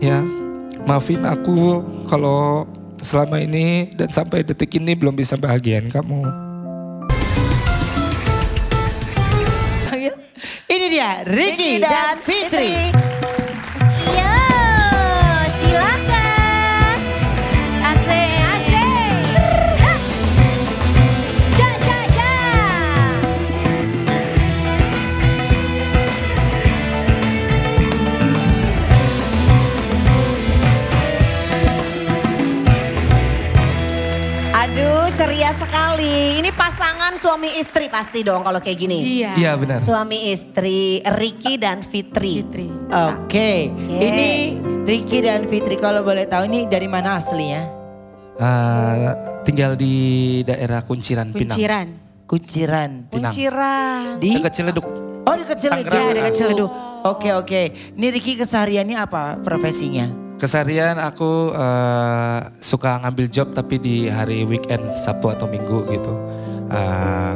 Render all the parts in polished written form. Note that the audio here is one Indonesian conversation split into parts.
Ya, maafin aku kalau selama ini dan sampai detik ini belum bisa bahagiain kamu. Ini dia Ricky dan Fitri. Yo, silakan. Asik, asik. Hah. Ja, ja, ja. Aduh, ceria sekali. Ini pasangan suami istri pasti dong kalau kayak gini. Iya. Iya benar. Suami istri Ricky dan Fitri. Oke, Oke. ini Ricky dan Fitri kalau boleh tahu ini dari mana aslinya? Tinggal di daerah Kunciran, Pinang. Kunciran. Kunciran. Pinang. Kunciran. Di? Dekat Ciledug. Oh dekat Ciledug. Tangerang. Ya, dekat Ciledug. Oke. Ini Ricky kesehariannya apa profesinya? Keseharian aku suka ngambil job tapi di hari weekend, Sabtu atau Minggu gitu.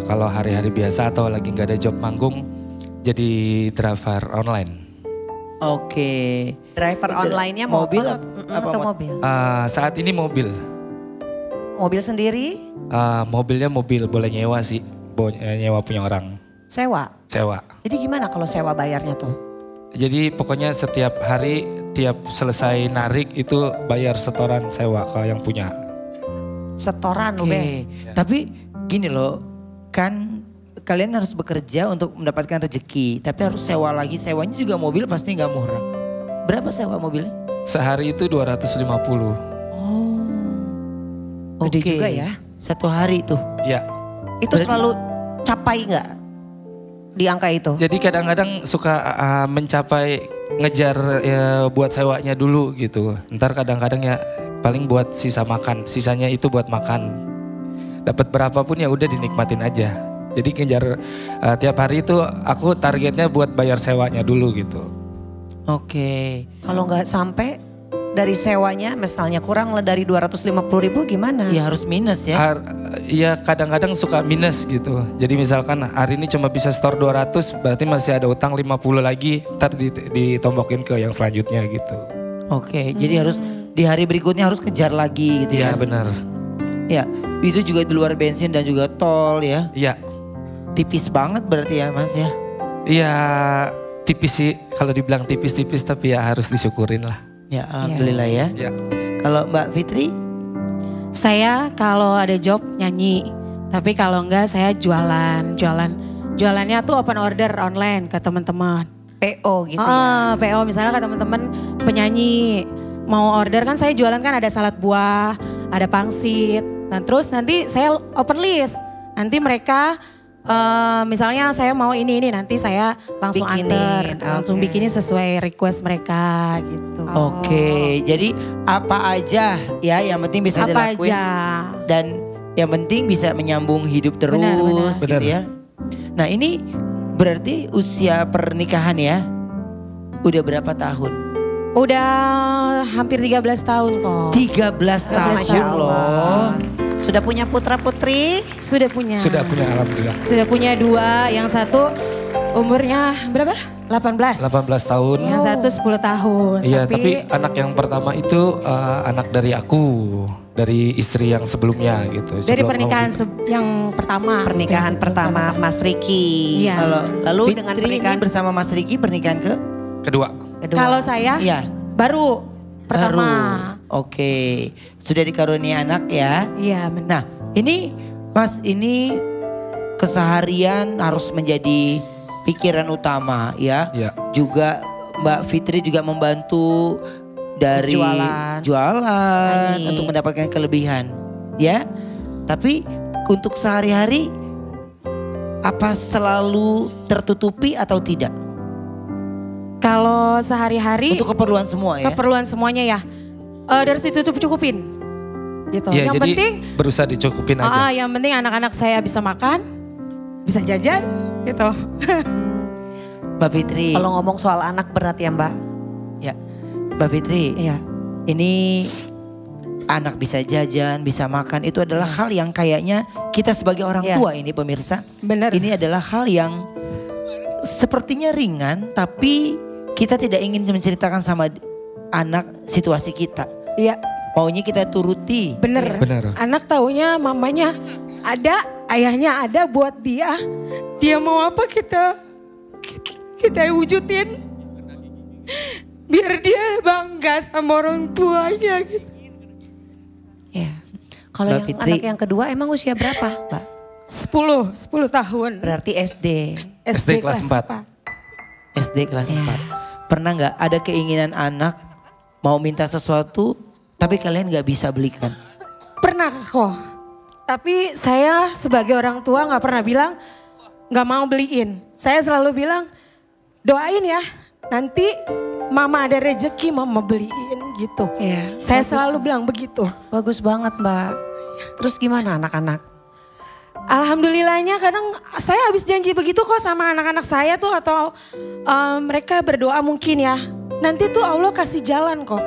Kalau hari-hari biasa atau lagi nggak ada job manggung, jadi driver online. Oke. Driver online-nya Mobil mobil apa atau mot- mobil? Saat ini mobil. Mobil sendiri, Mobilnya mobil boleh nyewa sih, nyewa punya orang, sewa. sewa. Jadi gimana kalau sewa bayarnya tuh? Jadi pokoknya setiap hari, tiap selesai narik itu bayar setoran sewa ke yang punya. Setoran Oke. Ube. Tapi gini loh, kan kalian harus bekerja untuk mendapatkan rezeki, tapi harus sewa lagi. Sewanya juga mobil pasti nggak murah. Berapa sewa mobilnya? Sehari itu 250. Gede Oke. juga ya. Satu hari tuh. Ya. Itu Berarti- selalu capai nggak di angka itu? Jadi kadang-kadang suka mencapai ngejar ya, buat sewanya dulu gitu. Ntar kadang-kadang ya paling buat sisa makan, sisanya itu buat makan. Dapat berapapun ya udah dinikmatin aja. Jadi ngejar tiap hari itu aku targetnya buat bayar sewanya dulu gitu. Oke. Kalau nggak sampai dari sewanya, misalnya kurang lah dari 250.000 gimana? Ya harus minus ya. Ya kadang-kadang suka minus gitu. Jadi misalkan hari ini cuma bisa store 200 berarti masih ada utang 50 lagi. Ntar ditombokin ke yang selanjutnya gitu. Oke, jadi harus di hari berikutnya harus kejar lagi gitu Iya ya. benar. Ya, itu juga di luar bensin dan juga tol ya. Iya. Tipis banget berarti ya Mas ya. Iya tipis sih, kalau dibilang tipis-tipis tapi ya harus disyukurin lah. Ya alhamdulillah ya. Ya. Kalau Mbak Fitri? Saya kalau ada job nyanyi, tapi kalau enggak saya jualan. Jualannya tuh open order online ke teman-teman. PO gitu ya. PO misalnya ke teman-teman penyanyi mau order kan saya jualan kan ada salad buah, ada pangsit. Nah terus nanti saya open list. Nanti mereka misalnya saya mau ini nanti saya langsung Bikinin, anter, langsung oke. bikinin sesuai request mereka gitu. Oke, jadi apa aja ya yang penting bisa Apa dilakuin. aja. Dan yang penting bisa menyambung hidup terus Benar. gitu Benar. ya. Nah ini berarti usia pernikahan ya. Udah berapa tahun? Udah hampir 13 tahun kok. 13 tahun Masya Allah. loh. Sudah punya putra putri? Sudah punya. Sudah punya alhamdulillah. Sudah punya 2, yang satu umurnya berapa? 18. 18 tahun. Yang satu 10 tahun. Iya tapi anak yang pertama itu anak dari aku. Dari istri yang sebelumnya gitu. dari Sebelum pernikahan kamu- yang pertama. Pernikahan Yang pertama sama-sama. Mas Ricky. Iya. Kalau Lalu Fitri dengan ini pernikahan bersama Mas Ricky pernikahan Kedua. kedua. Kalau saya Iya. baru pertama. Baru. Oke. Sudah dikaruniai anak ya. Iya benar. Nah ini Mas ini keseharian harus menjadi pikiran utama ya. Ya. Juga Mbak Fitri juga membantu dari Jualan. Nyanyi. untuk mendapatkan kelebihan ya. Tapi untuk sehari-hari apa selalu tertutupi atau tidak? Kalau sehari-hari Untuk keperluan semua ya. keperluan semuanya ya dari situ cukupin. Gitu. Ya yang jadi penting berusaha dicukupin aja. yang penting anak-anak saya bisa makan, bisa jajan gitu. Mbak Fitri. Kalau ngomong soal anak berat ya Mbak. Ya. Mbak Fitri. Iya. Ini anak bisa jajan, bisa makan itu adalah hal yang kayaknya kita sebagai orang Iya. tua ini pemirsa. Benar. Ini adalah hal yang sepertinya ringan tapi kita tidak ingin menceritakan sama anak situasi kita. Iya, Maunya kita turuti. bener. Bener. Anak taunya mamanya ada, ayahnya ada buat dia. Dia mau apa kita wujudin. Biar dia bangga sama orang tuanya gitu. Ya. Kalau Mbak yang Fitri. anak yang kedua emang usia berapa, Mbak? 10 tahun. Berarti SD. SD kelas 4. 4. SD kelas 4. Pernah nggak ada keinginan anak mau minta sesuatu tapi kalian nggak bisa belikan? Pernah kok. Tapi saya sebagai orang tua gak pernah bilang gak mau beliin. Saya selalu bilang doain ya. Nanti mama ada rezeki mama beliin gitu. Iya. Saya bagus. selalu bilang begitu. Bagus banget, Mbak. Terus gimana anak-anak? Alhamdulillahnya kadang saya habis janji begitu kok sama anak-anak saya tuh atau mereka berdoa mungkin ya. Nanti tuh Allah kasih jalan kok.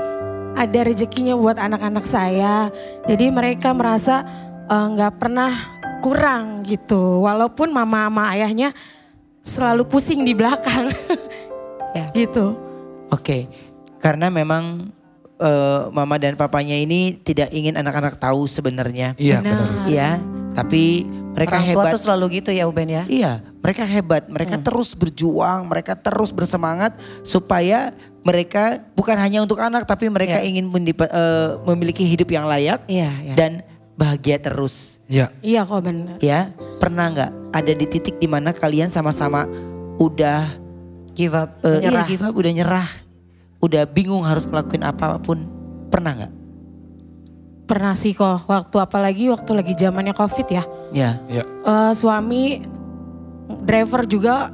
Ada rezekinya buat anak-anak saya. Jadi mereka merasa nggak pernah kurang gitu. Walaupun mama sama ayahnya selalu pusing di belakang. Ya. Gitu. Oke, karena memang mama dan papanya ini tidak ingin anak-anak tahu sebenarnya. Iya Benar. benar. Ya, tapi mereka Orang tua hebat. tuh selalu gitu ya Uben ya? Iya, mereka hebat. Mereka terus berjuang, mereka terus bersemangat supaya mereka bukan hanya untuk anak, tapi mereka Iya. ingin memiliki hidup yang layak Iya, iya. dan bahagia terus. Iya. Iya kok benar. Ya, pernah nggak ada di titik dimana kalian sama-sama udah Give up, iya, menyerah. give up, udah nyerah, udah bingung harus ngelakuin apapun, pernah nggak? Pernah sih kok. Apalagi waktu lagi zamannya COVID ya. Ya, Iya. Suami driver juga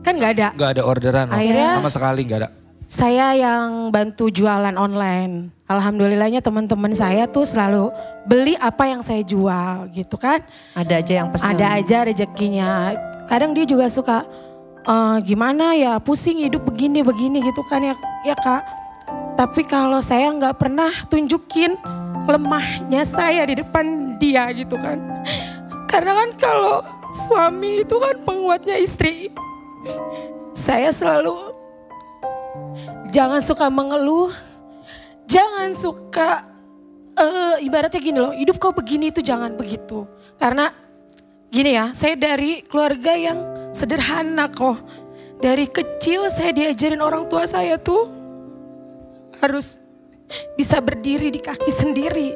kan nggak ada. Gak ada orderan. loh. Akhirnya- Sama sekali gak ada. Saya yang bantu jualan online. Alhamdulillahnya teman-teman saya tuh selalu beli apa yang saya jual gitu kan. Ada aja yang pesen. Ada aja rezekinya. Kadang dia juga suka gimana ya pusing hidup begini gitu kan ya Kak. Tapi kalau saya nggak pernah tunjukin lemahnya saya di depan dia gitu kan. Karena kan kalau suami itu kan penguatnya istri. Saya selalu jangan suka mengeluh, jangan suka ibaratnya gini loh, hidup kau begini itu jangan begitu. Karena gini ya, saya dari keluarga yang sederhana kok. Dari kecil saya diajarin orang tua saya tuh harus bisa berdiri di kaki sendiri.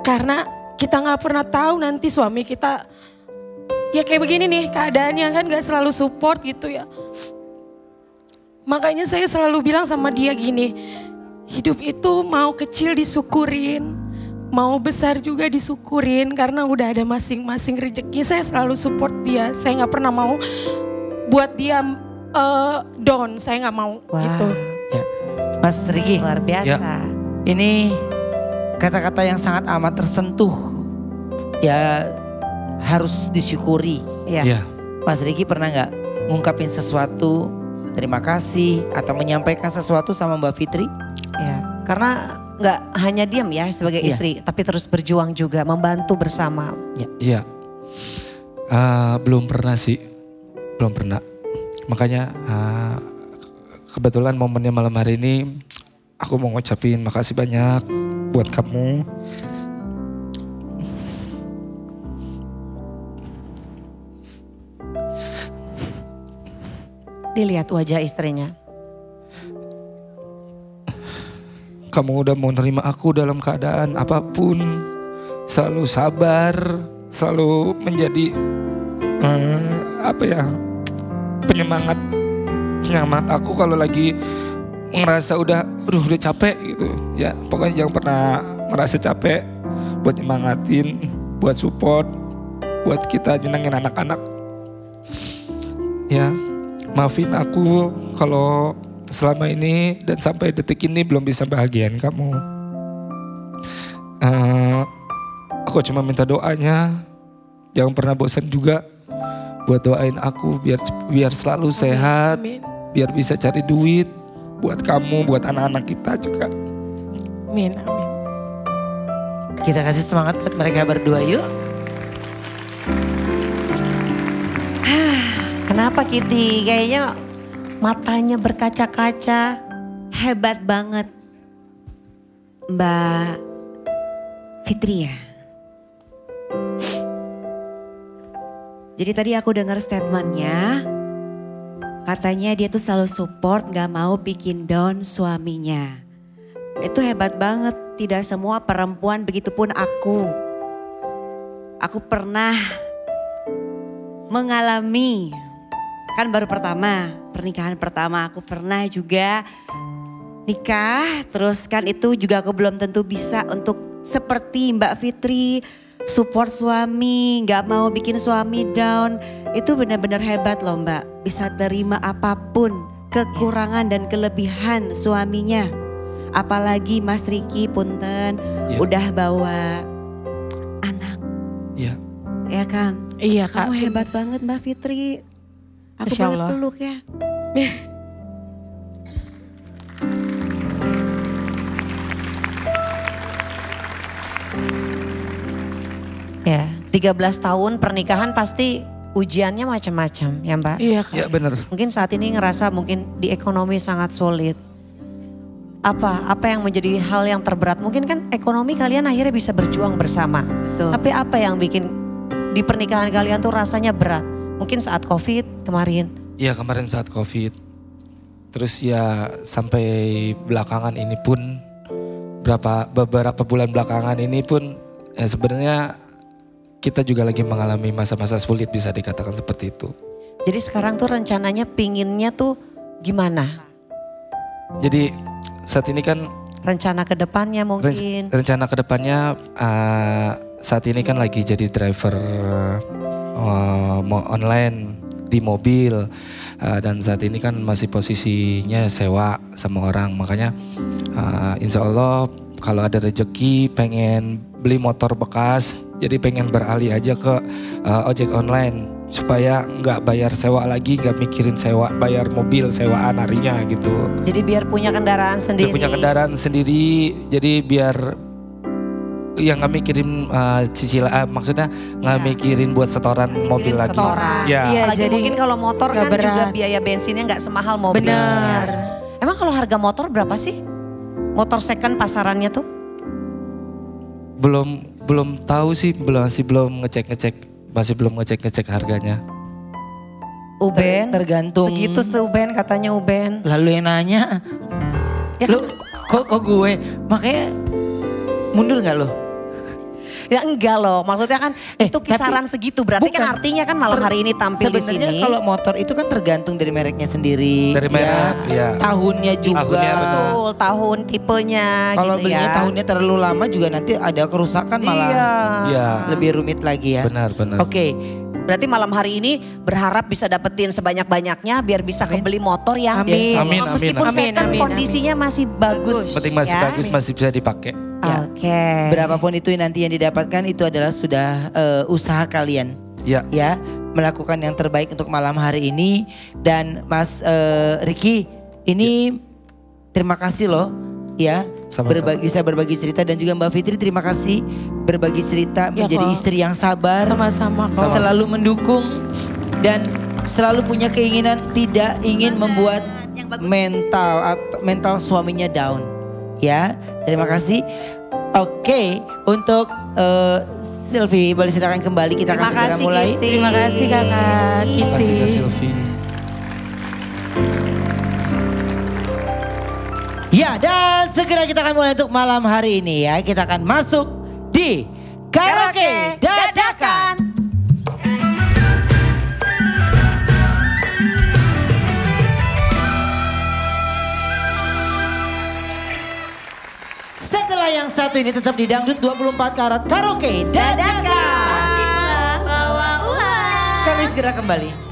Karena kita gak pernah tahu nanti suami kita ya kayak begini nih keadaannya kan gak selalu support gitu ya. Makanya saya selalu bilang sama dia gini, hidup itu mau kecil disyukurin, mau besar juga disyukurin karena udah ada masing-masing rezeki. Saya selalu support dia, saya gak pernah mau buat dia down, saya gak mau Wah, gitu. ya. Mas Riki, luar biasa. ini kata-kata yang sangat amat tersentuh. Ya harus disyukuri. Iya. Iya. Mas Riki pernah nggak ngungkapin sesuatu, terima kasih atau menyampaikan sesuatu sama Mbak Fitri? Ya, karena nggak hanya diam ya sebagai Iya. istri, tapi terus berjuang juga, membantu bersama. Iya. Belum pernah sih. Belum pernah. Makanya kebetulan momennya malam hari ini aku mau ngucapin makasih banyak buat kamu. Dilihat wajah istrinya. Kamu udah mau nerima aku dalam keadaan apapun. Selalu sabar, selalu menjadi penyemangat aku kalau lagi ngerasa udah capek gitu. Ya, pokoknya jangan pernah merasa capek buat nyemangatin, buat support, buat kita nyenengin anak-anak. Ya, maafin aku kalau selama ini dan sampai detik ini belum bisa bahagiain kamu. Aku cuma minta doanya, jangan pernah bosan juga buat doain aku biar selalu sehat, Amin. biar bisa cari duit buat kamu, buat anak-anak kita juga. Amin, amin. Kita kasih semangat buat mereka berdua yuk. Kenapa Kitty? Kayaknya matanya berkaca-kaca. Hebat banget. Mbak Fitri ya. Jadi tadi aku dengar statementnya, katanya dia tuh selalu support, gak mau bikin down suaminya. Itu hebat banget, tidak semua perempuan, begitupun aku. Aku pernah mengalami, kan baru pernikahan pertama aku pernah juga nikah. Terus kan itu juga aku belum tentu bisa untuk seperti Mbak Fitri, support suami, gak mau bikin suami down. Itu benar-benar hebat loh Mbak, bisa terima apapun kekurangan dan kelebihan suaminya. Apalagi Mas Riki punten udah bawa anak. Iya. Ya kan? Iya Kak. Kamu hebat banget Mbak Fitri. Aku Masya banget Allah. peluk ya. Ya, 13 tahun pernikahan pasti ujiannya macam-macam ya Mbak. Iya Kak. Ya bener. Mungkin saat ini ngerasa mungkin di ekonomi sangat sulit. Apa yang menjadi hal yang terberat? Mungkin kan ekonomi kalian akhirnya bisa berjuang bersama. Betul. Tapi apa yang bikin di pernikahan kalian tuh rasanya berat? Mungkin saat COVID kemarin. Iya kemarin saat COVID. Terus ya sampai belakangan ini pun beberapa bulan belakangan ini pun ya sebenarnya kita juga lagi mengalami masa-masa sulit, bisa dikatakan seperti itu. Jadi sekarang tuh rencananya pinginnya tuh gimana? Jadi saat ini kan Rencana ke depannya mungkin. rencana kedepannya saat ini kan lagi jadi driver online di mobil. Dan saat ini kan masih posisinya sewa sama orang. Makanya insya Allah kalau ada rezeki pengen beli motor bekas. Jadi pengen beralih aja ke ojek online. Supaya nggak bayar sewa lagi, nggak mikirin sewa, bayar mobil sewaan harinya gitu. Jadi biar punya kendaraan sendiri. Dia punya kendaraan sendiri, jadi biar yang nggak mikirin cicilan, maksudnya nggak mikirin buat setoran mobil lagi. Setoran. Ya. Iya, Apalagi jadi mungkin kalau motor nggak kan juga berat. biaya bensinnya nggak semahal mobil. Benar. Emang kalau harga motor berapa sih? Motor second pasarannya tuh? Belum tahu sih, belum ngecek harganya. Uben? Tergantung. Segitu tuh Uben katanya Uben. Lalu yang nanya, Ya lu kok gue? Makanya mundur nggak lo? Ya enggak loh, maksudnya kan itu kisaran segitu. Berarti kan bukan. artinya kan malam hari ini tampil di Sebenarnya sini. kalau motor itu kan tergantung dari mereknya sendiri. Dari merek, ya. Tahunnya juga. Tahunnya, Betul, tahun tipenya Kalau gitu belinya ya. tahunnya terlalu lama juga nanti ada kerusakan malah Iya. Iya. lebih rumit lagi ya. Benar. Oke, Berarti malam hari ini berharap bisa dapetin sebanyak-banyaknya biar bisa kebeli motor yang Amin. Amin, meskipun amin. second Amin, kondisinya masih bagus. Penting masih ya. bagus, masih bisa dipakai. Ya. Oke. berapapun itu nanti yang didapatkan itu adalah sudah usaha kalian. Ya. Ya, melakukan yang terbaik untuk malam hari ini. Dan Mas Riki, ini terima kasih loh ya. Sama-sama. Bisa berbagi cerita, dan juga Mbak Fitri terima kasih berbagi cerita, Ya, menjadi kok. istri yang sabar, Sama-sama kok. selalu mendukung dan selalu punya keinginan tidak ingin membuat mental suaminya down. Ya, terima kasih. Oke, untuk Sylvie boleh silakan kembali, kita akan Terima segera kasih, mulai. Kitty. Terima kasih kakak Terima kasih Kak Kitty. Sylvie. Ya, dan segera kita akan mulai untuk malam hari ini ya. Kita akan masuk di karaoke dadakan. Setelah yang satu ini tetap di Dangdut 24 karat karaoke dadakan. Kami segera kembali.